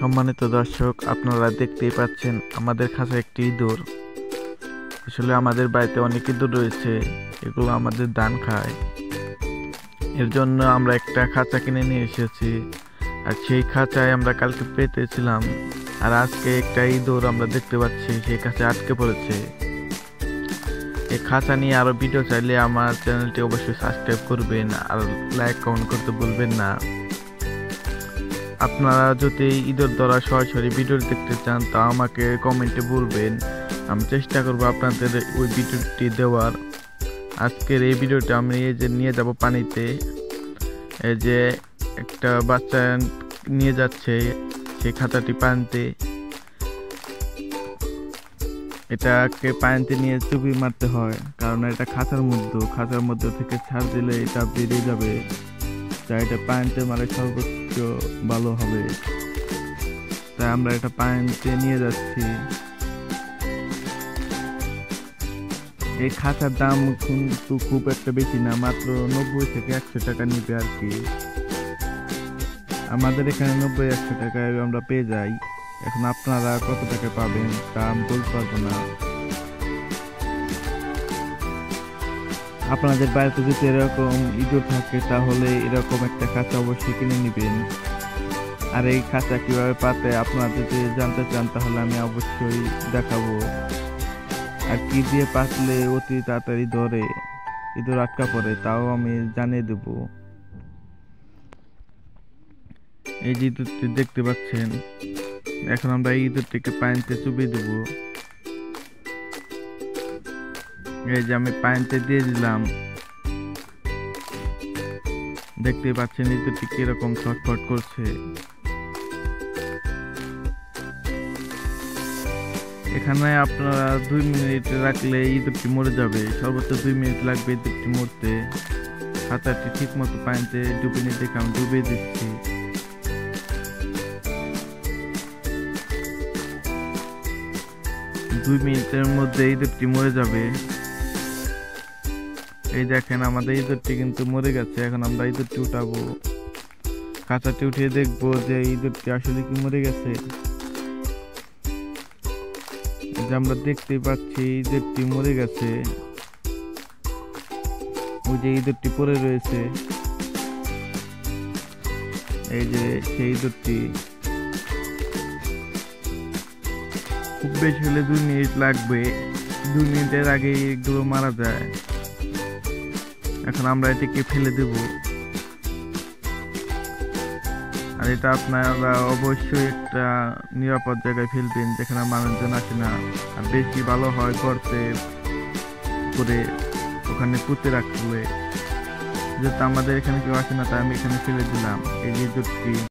সম্মানিত দর্শক, আপনারা দেখতেই পাচ্ছেন আমাদের খাঁচা একটি ইঁদুর। আসলে আমাদের বাড়িতে অনেক ইঁদুর রয়েছে, এগুলো আমাদের ধান খায়। এর জন্য আমরা একটা খাঁচা কিনে নিয়ে এসেছি, আর সেই খাঁচায় আমরা কালকে পেতেছিলাম, আর আজকে একটা ইঁদুর আমরা দেখতে পাচ্ছি সেই খাঁচায় আটকে পড়েছে। এই খাঁচা নিয়ে আরো ভিডিও চাইলে আমার চ্যানেলটি অবশ্যই সাবস্ক্রাইব করবেন আর লাইক কমেন্ট করতে ভুলবেন না। আপনারা যদি ইঁদুর ধরা সরাসরি ভিডিও দেখতে চান তা আমাকে কমেন্টে বলবেন, আমি চেষ্টা করব আপনাদের ওই ভিডিওটি দেওয়ার। আজকের এই ভিডিওটা আমি নিয়ে যাব পানিতে। এই যে একটা বাচ্চা নিয়ে যাচ্ছে সেই খাঁচাটি পানিতে, এটাকে পানিতে নিয়ে চুপি মারতে হয়, কারণ এটা খাঁচার মধ্যে থেকে ছাড় দিলে এটা বেরিয়ে যাবে। তাই এটা পানিতে মারে সর্বোচ্চ ভালো হবে, তাই আমরা এটা পানিতে নিয়ে যাচ্ছি। এই খাঁচার দাম কিন্তু খুব একটা বেশি না, মাত্র 90 থেকে 100 টাকা নিবে আর কি। আমাদের এখানে 90-100 টাকায় আমরা পেয়ে যাই। এখন আপনারা কত টাকা পাবেন তা আমি বলতে পারবো না। আপনাদের বাড়িতে যদি এরকম ইঁদুর থাকে তাহলে এরকম একটা খাঁচা অবশ্যই কিনে নেবেন। আর এই খাঁচা কিভাবে পাতে আপনারা যদি জানতে চান তাহলে আমি অবশ্যই দেখাবো। আর কি দিয়ে পাতলে অতি তাড়াতাড়ি ধরে ইঁদুর আটকা পড়ে তাও আমি জানিয়ে দেব। এই যে ইঁদুরটি দেখতে পাচ্ছেন, এখন আমরা এই ইঁদুরটিকে পানিতে চুবিয়ে দেব। এই যে আমি পানিতে দিয়ে দিলাম, দেখতে পাচ্ছেন ইঁদুরটি কিরকম ছটফট করছে। এখানে আপনারা 2 মিনিট রাখলে ইঁদুরটি মরে যাবে, সর্বোচ্চ 2 মিনিট লাগবে ইঁদুরটি মরতে। খাঁচাটি ঠিক মতো পানিতে ডুবিয়ে দেখে আমি ডুবিয়ে দিচ্ছি। দুই মিনিটের মধ্যে ইঁদুরটি মরে যাবে। এই দেখেন আমাদের ইঁদুরটি কিন্তু মরে গেছে। এখন আমরা ইঁদুরটি উঠাবো, খাঁচাটি উঠিয়ে দেখবো যে ইঁদুরটি আসলে কি মরে গেছে। আমরা দেখতে পাচ্ছি ইঁদুরটি মরে গেছে। ওই যে ইঁদুরটি পড়ে রয়েছে, এই যে সেই ইঁদুরটি। খুব বেশি হলে 2 মিনিট লাগবে, 2 মিনিটের আগে এগুলো মারা যায়। এখন আমরা এটিকে ফেলে দেব। আর এটা আপনারা অবশ্যই একটা নিরাপদ জায়গায় ফেলবেন যেখানে মানুষজন আসে না। আর বেশি ভালো হয় গর্তে করে ওখানে পুঁতে রাখলে, যেহেতু আমাদের এখানে কেউ আসে না তাই আমি এখানে ফেলে দিলাম এই ইঁদুরটি।